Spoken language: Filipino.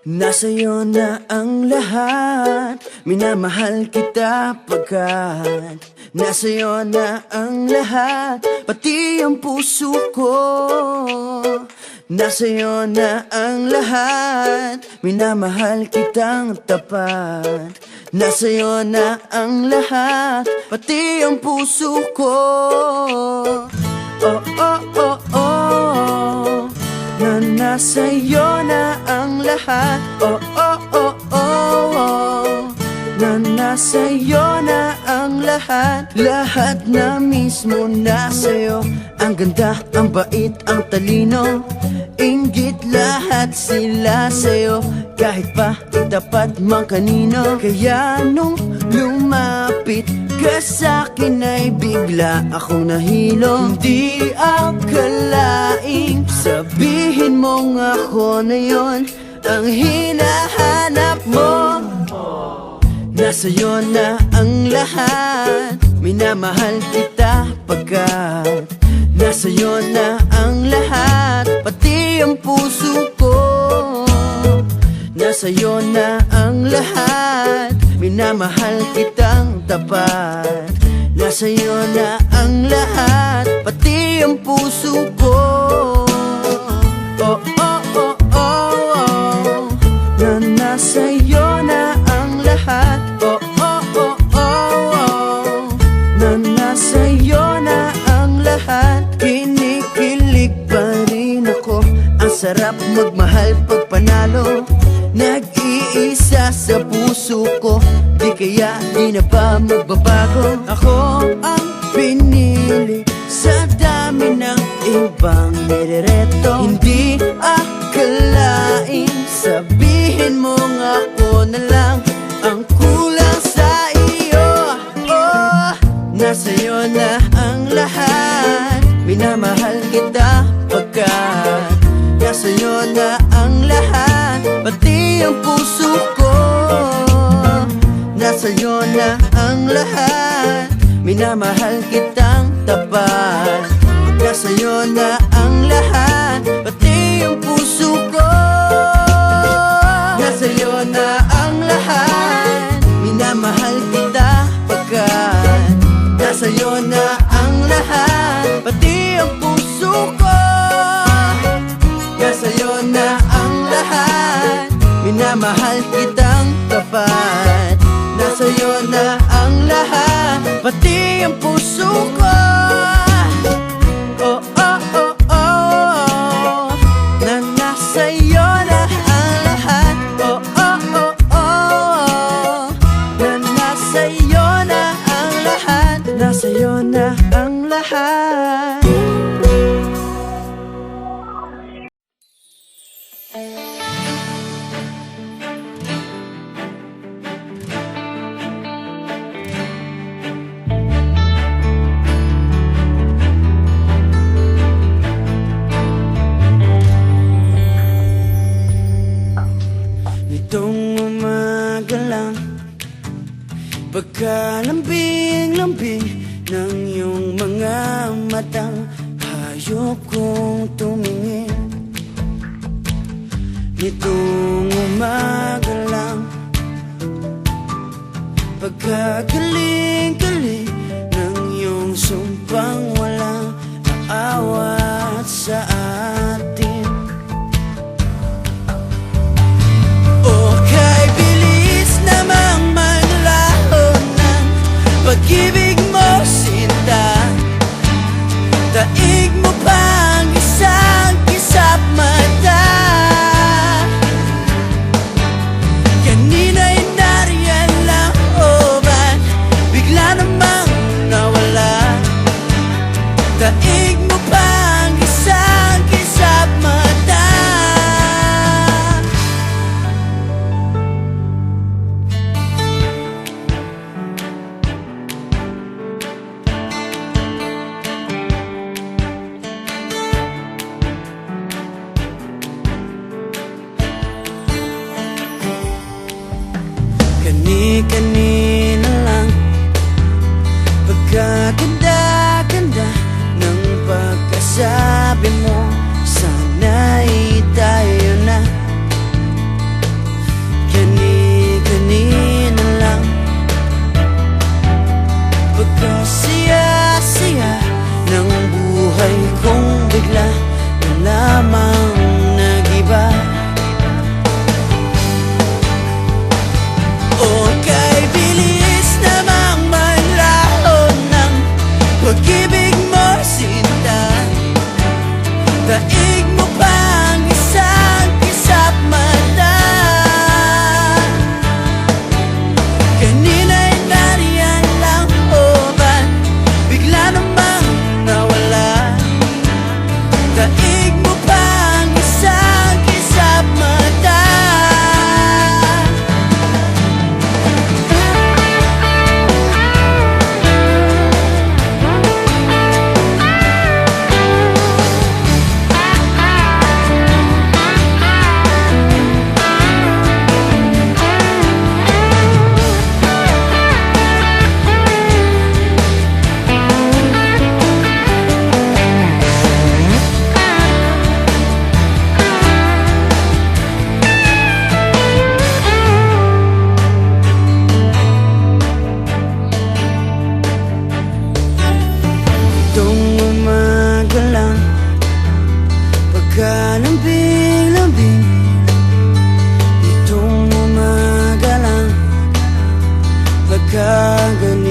Nasa'yo na ang lahat, minamahal kita pagkat nasa'yo na ang lahat, pati ang puso ko. Nasa'yo na ang lahat, minamahal kitang tapat. Nasa'yo na ang lahat, pati ang puso ko. Oh, oh, oh, oh, na nasa'yo na ang lahat. Oh, oh, oh, oh, oh, na nasa'yo na ang lahat. Lahat na mismo nasa'yo. Ang ganda, ang bait, ang talino, inggit lahat sila sa'yo. Kahit pa itapat mang kanino. Kaya nung lumapit ka sa'kin ay bigla akong nahilo. Hindi akalaing sabihin mong ako na yon ang hinahanap mo. Nasa'yo na ang lahat, minamahal kita pagkat nasa'yo na ang lahat, pati ang puso ko. Nasa'yo na ang lahat, minamahal kitang tapat. Nasa'yo na ang lahat, pati ang puso ko. Oh, oh, oh, oh, oh, na nasa'yo na ang lahat. Oh, oh, oh, oh, oh, na nasa'yo na ang lahat. Kinikilig pa rin ako, ang sarap magmahal pag panalo. Nag-iisa sa puso ko, di kaya di na ba magbabago? Ako ang pinili sa dami ng ibang nirereto. Hindi akalain sabihin mong ako na lang ang kulang sa iyo. Oh, nasa'yo na ang lahat, minamahal kita pagkat nasa'yo na ang lahat, pati ang puso ko. Nasa'yo na ang lahat, minamahal kitang tapat. Nasa'yo na ang lahat, pati ang puso ko. Nasa'yo na ang lahat, minamahal kita pagkat nasa'yo na ang lahat, pati ang puso ko. Nasa'yo na ang lahat, minamahal kitang tapat. Nasa'yo na ang lahat, pati ang puso ko. Oh, oh, oh, oh, na nasa'yo na ang lahat. Oh, oh, oh, oh, na nasa'yo na ang lahat. Nasa'yo na ang lahat. Nitong umaga lang, pagkalambing-lambing ng iyong mga matang, hayop kong tumingin. Nitong umaga lang, pagkagaling-galing ng iyong sumpang walang aawat sa atin. O kay bilis namang maglaho ng pag-ibig mo, sinta. Daig mo pang isang kisap mata. Kanina'y nariyan lang, o ba't bigla namang nawala? Daig mo pang isang ka ganito.